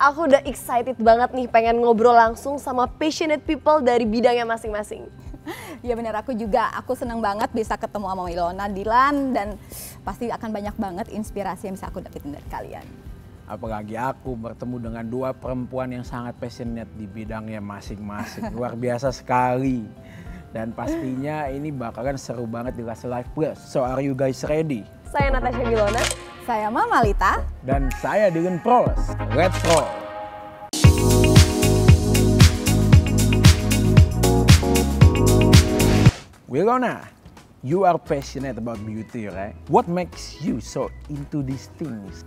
aku udah excited banget nih pengen ngobrol langsung sama passionate people dari bidangnya masing-masing. Ya benar, aku juga. Aku seneng banget bisa ketemu sama Ilona, Dilan, dan pasti akan banyak banget inspirasi yang bisa aku dapetin dari kalian. Apalagi aku bertemu dengan dua perempuan yang sangat passionate di bidangnya masing-masing. Luar biasa sekali. Dan pastinya ini bakalan seru banget di Last Live Plus. So are you guys ready? Saya Natasha Milona. Saya Mama Lita. Dan saya Dylan Pros. Let's roll! Wilona, you are passionate about beauty, right? What makes you so into these things?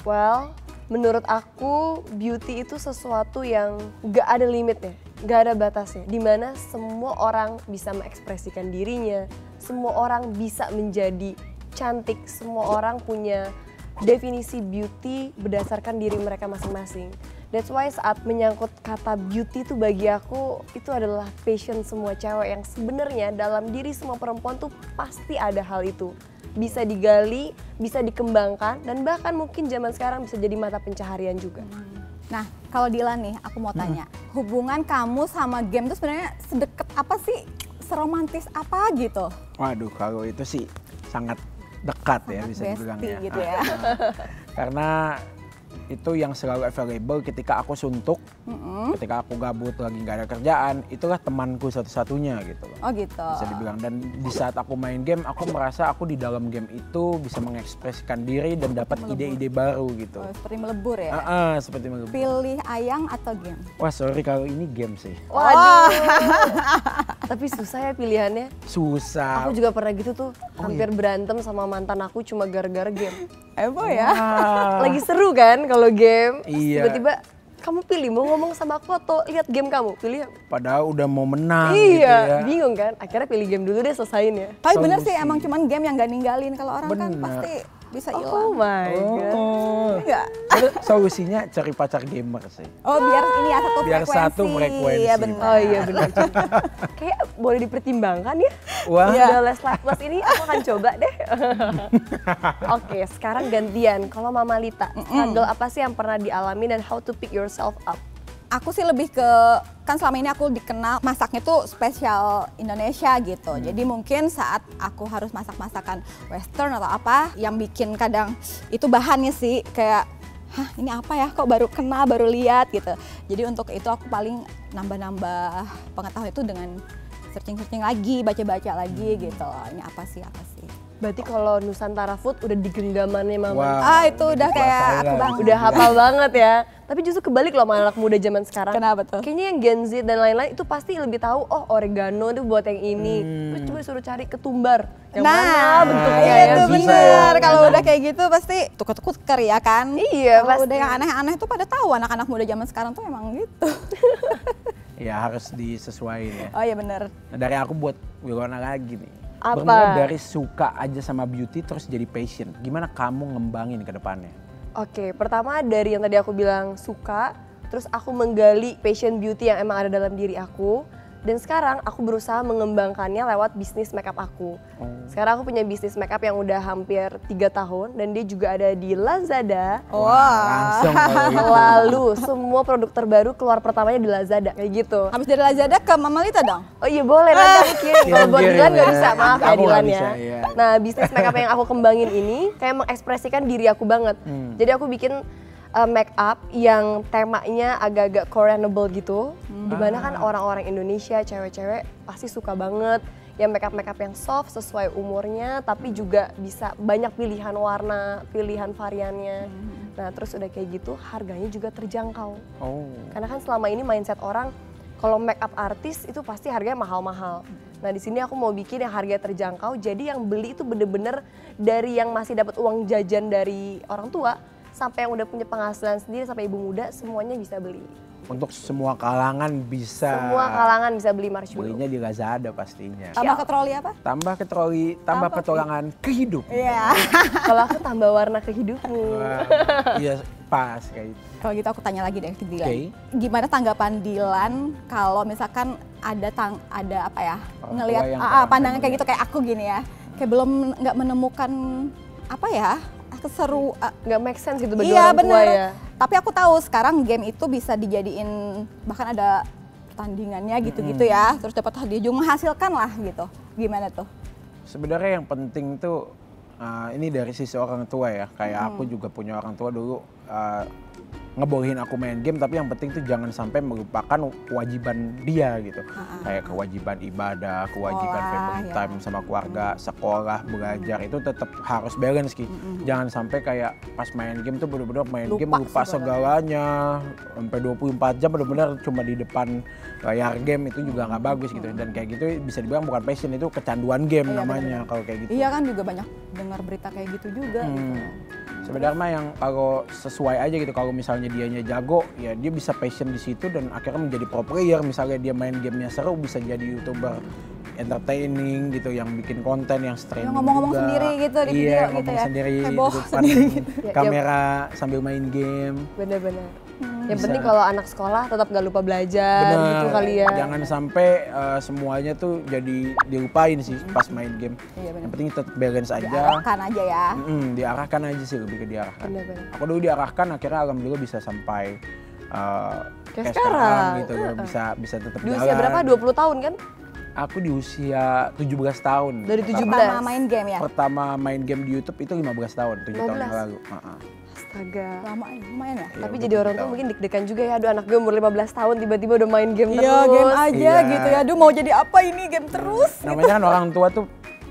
Well, menurut aku beauty itu sesuatu yang gak ada limitnya, gak ada batasnya. Dimana semua orang bisa mengekspresikan dirinya, semua orang bisa menjadi cantik, semua orang punya definisi beauty berdasarkan diri mereka masing-masing. That's why saat menyangkut kata beauty itu bagi aku itu adalah passion semua cewek yang sebenarnya dalam diri semua perempuan tuh pasti ada hal itu. Bisa digali, bisa dikembangkan, dan bahkan mungkin zaman sekarang bisa jadi mata pencaharian juga. Nah, kalau Dilan nih, aku mau tanya, hubungan kamu sama game tuh sebenarnya sedekat apa sih? Seromantis apa gitu? Waduh, kalau itu sih sangat dekat ya, bisa dibilang ya. Gitu ya. Karena itu yang selalu available ketika aku suntuk, ketika aku gabut lagi nggak ada kerjaan, itulah temanku satu-satunya gitu loh. Oh gitu. Bisa dibilang. Dan di saat aku main game, aku merasa aku di dalam game itu bisa mengekspresikan diri dan dapat ide-ide baru gitu. Oh, seperti melebur ya? Seperti melebur. Pilih ayang atau game? Wah sorry kalau ini game sih. Waduh. Tapi susah ya pilihannya. Susah. Aku juga pernah gitu tuh, hampir berantem sama mantan aku cuma gara-gara game. Emang ya? Lagi seru kan kalau game, Iya. tiba-tiba kamu pilih mau ngomong sama aku atau lihat game kamu, pilih. Padahal udah mau menang Iya, gitu ya. bingung kan? Akhirnya pilih game dulu deh, selesain ya. Tapi bener sih, Solusi. emang cuman game yang gak ninggalin. Kalau orang kan Bener. pasti bisa Oh hilang. my god. Oh. Enggak? Terus solusinya cari pacar gamer sih. Oh biar ini ya satu Biar frekuensi. satu frekuensi. Ya benar. Oh iya benar. Kayak boleh dipertimbangkan ya. Wah. Udah Last Live Plus ini aku akan coba deh. Oke, sekarang gantian. Kalau Mama Lita, struggle apa sih yang pernah dialami dan how to pick yourself up? Aku sih lebih ke, kan selama ini aku dikenal masaknya tuh spesial Indonesia gitu. Jadi mungkin saat aku harus masak-masakan western atau apa, yang bikin kadang itu bahannya sih kayak, hah ini apa ya kok baru kenal, baru lihat gitu. Jadi untuk itu aku paling nambah-nambah pengetahuan itu dengan searching-searching lagi, baca-baca lagi gitu. Ini apa sih, apa sih. Berarti kalau Nusantara Food udah di genggamannya Mama. Wah. Itu udah kayak dikuasain aku lah. banget. Udah hafal banget ya. Tapi justru kebalik loh sama anak muda zaman sekarang. Kenapa tuh? Kayaknya yang Gen Z dan lain-lain itu pasti lebih tahu, oh oregano itu buat yang ini. Terus coba suruh cari ketumbar. Yang mana bentuknya iya ya. tuh bisa bener. ya. Kalau udah kayak gitu pasti tuker-tuker ya kan. Iya, Kalau pasti. udah yang aneh-aneh tuh pada tahu anak-anak muda zaman sekarang tuh emang gitu. Ya harus disesuaikan ya. Oh iya bener. Nah, dari aku buat Wilona lagi nih. Apa? Bermula dari suka aja sama beauty terus jadi passion. Gimana kamu ngembangin ke depannya? Oke, pertama dari yang tadi aku bilang suka, terus aku menggali passion beauty yang emang ada dalam diri aku. Dan sekarang aku berusaha mengembangkannya lewat bisnis makeup aku. Sekarang aku punya bisnis makeup yang udah hampir 3 tahun dan dia juga ada di Lazada. Langsung kalau gitu. Lalu semua produk terbaru keluar pertamanya di Lazada, kayak gitu. Habis dari Lazada ke Mama Lita dong? Oh iya boleh, nanti aku kirim. Kalau buat Kirim Dilan nggak ya. bisa, maaf ya Kamu nggak Dilan ya. bisa, iya. Nah bisnis makeup yang aku kembangin ini kayak mengekspresikan diri aku banget. Jadi aku bikin make up yang temanya agak-agak Koreanable gitu. Dimana kan orang-orang Indonesia, cewek-cewek pasti suka banget yang makeup yang soft sesuai umurnya, tapi juga bisa banyak pilihan warna, pilihan variannya. Nah terus udah kayak gitu harganya juga terjangkau. Oh. Karena kan selama ini mindset orang kalau make up artis itu pasti harganya mahal-mahal. Nah di sini aku mau bikin yang harganya terjangkau, jadi yang beli itu bener-bener dari yang masih dapat uang jajan dari orang tua sampai yang udah punya penghasilan sendiri sampai ibu muda semuanya bisa beli. Untuk semua kalangan bisa. Semua kalangan bisa beli marshmallow. Belinya di Lazada pastinya. Tambah ke troli apa? Tambah ke troli, tambah petualangan ke hidup. Iya. Kalau aku tambah warna ke hidupmu. Wah, iya pas kayak itu. Kalau gitu aku tanya lagi deh ke Dilan. Oke. Gimana tanggapan Dilan kalau misalkan ada apa ya? Orang Ngelihat tua yang pandangan kurang kayak gitu kayak aku gini ya. Kayak belum nggak menemukan apa ya? seseru. Nggak make sense gitu bagi Iya orang tua bener. ya. Tapi aku tahu sekarang game itu bisa dijadiin, bahkan ada pertandingannya gitu-gitu ya. Terus dapat hadiah juga, menghasilkan lah gitu. Gimana tuh? Sebenarnya yang penting tuh ini dari sisi orang tua ya. Kayak aku juga punya orang tua dulu ngebolehin aku main game, tapi yang penting tuh jangan sampai melupakan kewajiban dia gitu. Kayak kewajiban ibadah, kewajiban family time sama keluarga, sekolah, belajar itu tetap harus balance Ki. Jangan sampai kayak pas main game tuh bener-bener main game lupa segalanya. Sampai 24 jam bener-bener cuma di depan layar game, itu juga nggak bagus gitu. Dan kayak gitu bisa dibilang bukan passion, itu kecanduan game namanya kalau kayak gitu. Iya kan juga banyak dengar berita kayak gitu juga gitu. Sebenarnya yang kalau sesuai aja gitu, kalau misalnya dianya jago, ya dia bisa passion di situ dan akhirnya menjadi pro player. Misalnya dia main gamenya seru, bisa jadi YouTuber entertaining gitu, yang bikin konten, yang streaming ngomong-ngomong juga. sendiri gitu di video Iya, gitu ngomong ya. sendiri di Heboh depan sendiri gitu. kamera sambil main game. Bener-bener. Yang Bisa. penting kalau anak sekolah tetap gak lupa belajar gitu kali ya. Jangan sampai semuanya tuh jadi dilupain sih pas main game. Iya, bener. Yang penting tetap balance aja. Diarahkan aja ya. Diarahkan aja sih, lebih ke diarahkan. Bener-bener. Aku dulu diarahkan, akhirnya alhamdulillah bisa sampai Kayak sekarang. gitu, bisa tetap Di jalan. usia berapa? 20 tahun kan? Aku di usia 17 tahun. Dari 17. Pertama main game ya. Pertama main game di YouTube itu 15 tahun, 7 tahun yang 15. lalu. Astaga. Lama ya, lumayan ya. Iya, Tapi udah jadi orang 7 tua tahun. mungkin deg-degan juga ya. Aduh, anak gue umur 15 tahun tiba-tiba udah main game terus. Iya, game aja Iya. gitu ya. Aduh, mau jadi apa ini, game terus. Namanya kan orang tua tuh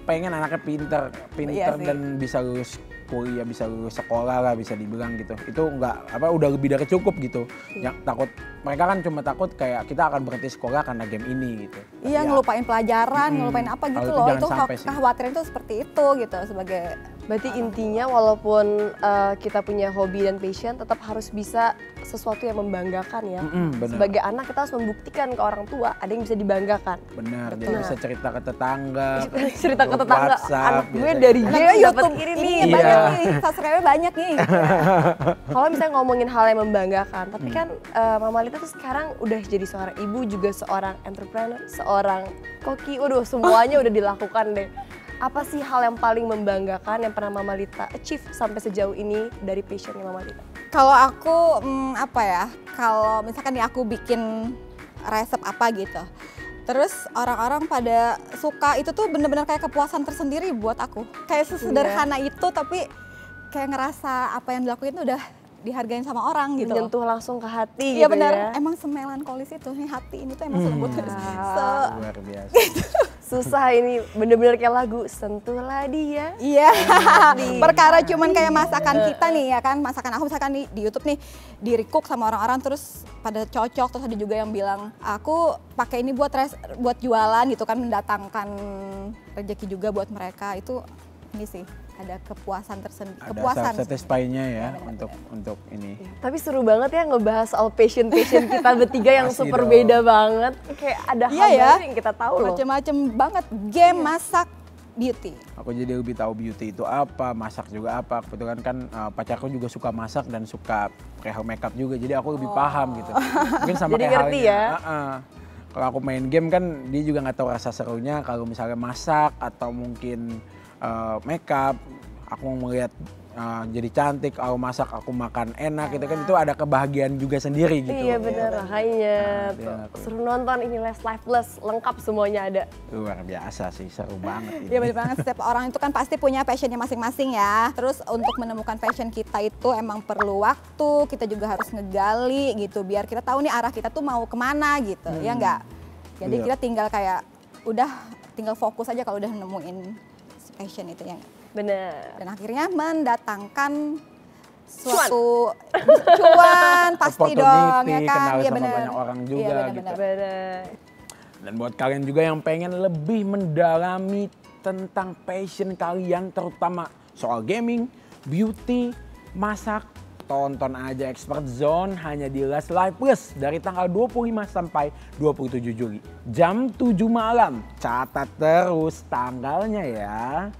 pengen anaknya pinter Iya sih. dan bisa lulus kuliah, bisa lulus sekolah lah, bisa dibilang gitu. Itu udah lebih dari cukup gitu. Yang takut, mereka kan cuma takut kayak kita akan berhenti sekolah karena game ini gitu. Iya, Ya, ngelupain pelajaran, ngelupain apa gitu Kalau itu loh. jangan Itu sampai sih. kekhawatiran itu seperti itu gitu sebagai Berarti intinya walaupun kita punya hobi dan passion, tetap harus bisa sesuatu yang membanggakan ya. bener. Sebagai anak kita harus membuktikan ke orang tua ada yang bisa dibanggakan. Benar, jadi bisa cerita ke tetangga. Cerita ke grup tetangga, WhatsApp, anak gue biasanya. dari Anak game gue dapat YouTube ini ini nih. Iya. banyak nih, subscribe-nya banyak nih. Kalau misalnya ngomongin hal yang membanggakan, tapi kan Mama Lita tuh sekarang udah jadi seorang ibu, juga seorang entrepreneur, seorang koki, waduh semuanya udah dilakukan deh. Apa sih hal yang paling membanggakan yang pernah Mama Lita achieve sampai sejauh ini dari passionnya Mama Lita? Kalau aku apa ya? Kalau misalkan nih aku bikin resep apa gitu. Terus orang-orang pada suka, itu tuh bener-bener kayak kepuasan tersendiri buat aku. Kayak sesederhana itu tapi kayak ngerasa apa yang dilakuin tuh udah dihargain sama orang gitu. Menyentuh langsung ke hati Iya gitu benar, ya. emang semelankolis itu nih hati ini tuh emang selembut. Luar biasa. Susah ini, bener-bener kayak lagu Sentuhlah Dia. Iya, perkara cuman kayak masakan kita nih ya kan, masakan aku misalkan di YouTube nih di recook sama orang-orang terus pada cocok, terus ada juga yang bilang aku pakai ini buat jualan gitu kan, mendatangkan rezeki juga buat mereka, itu ini sih ada kepuasan tersendiri, kepuasan. Ada satisfy-nya ya untuk ini. Tapi seru banget ya ngebahas soal passion kita bertiga yang Pasti super dong. beda banget. Kayak ada hal Iya ya. baru yang kita tahu loh. Macem-macem banget, game, masak, beauty. Aku jadi lebih tahu beauty itu apa, masak juga apa. Kebetulan kan pacarku juga suka masak dan suka kayak makeup juga, jadi aku lebih paham gitu. Mungkin sama Jadi kayak ngerti halnya. ya. Kalau aku main game kan dia juga nggak tahu rasa serunya kalau misalnya masak atau mungkin makeup. Aku mau melihat jadi cantik, aku masak, aku makan enak gitu kan, itu ada kebahagiaan juga sendiri gitu. Iya bener, makanya dia tuh, seru nonton ini Les Live Plus, lengkap semuanya ada. Luar biasa sih, seru banget ini. Iya bener banget, setiap orang itu kan pasti punya passionnya masing-masing ya. Terus untuk menemukan passion kita itu emang perlu waktu, kita juga harus ngegali gitu, biar kita tahu nih arah kita tuh mau kemana gitu, ya enggak? Jadi Iya. kita tinggal kayak tinggal fokus aja kalau udah nemuin passion itu ya. Bener. Dan akhirnya mendatangkan suatu cuan pasti dong ya Opportunity, kan. kenal Iya sama bener. banyak orang juga Iya, gitu. bener-bener. Bener. Dan buat kalian juga yang pengen lebih mendalami tentang passion kalian, terutama soal gaming, beauty, masak, tonton aja Expert Zone hanya di Les Live Plus dari tanggal 25 sampai 27 Juli. Jam 7 malam. Catat terus tanggalnya ya.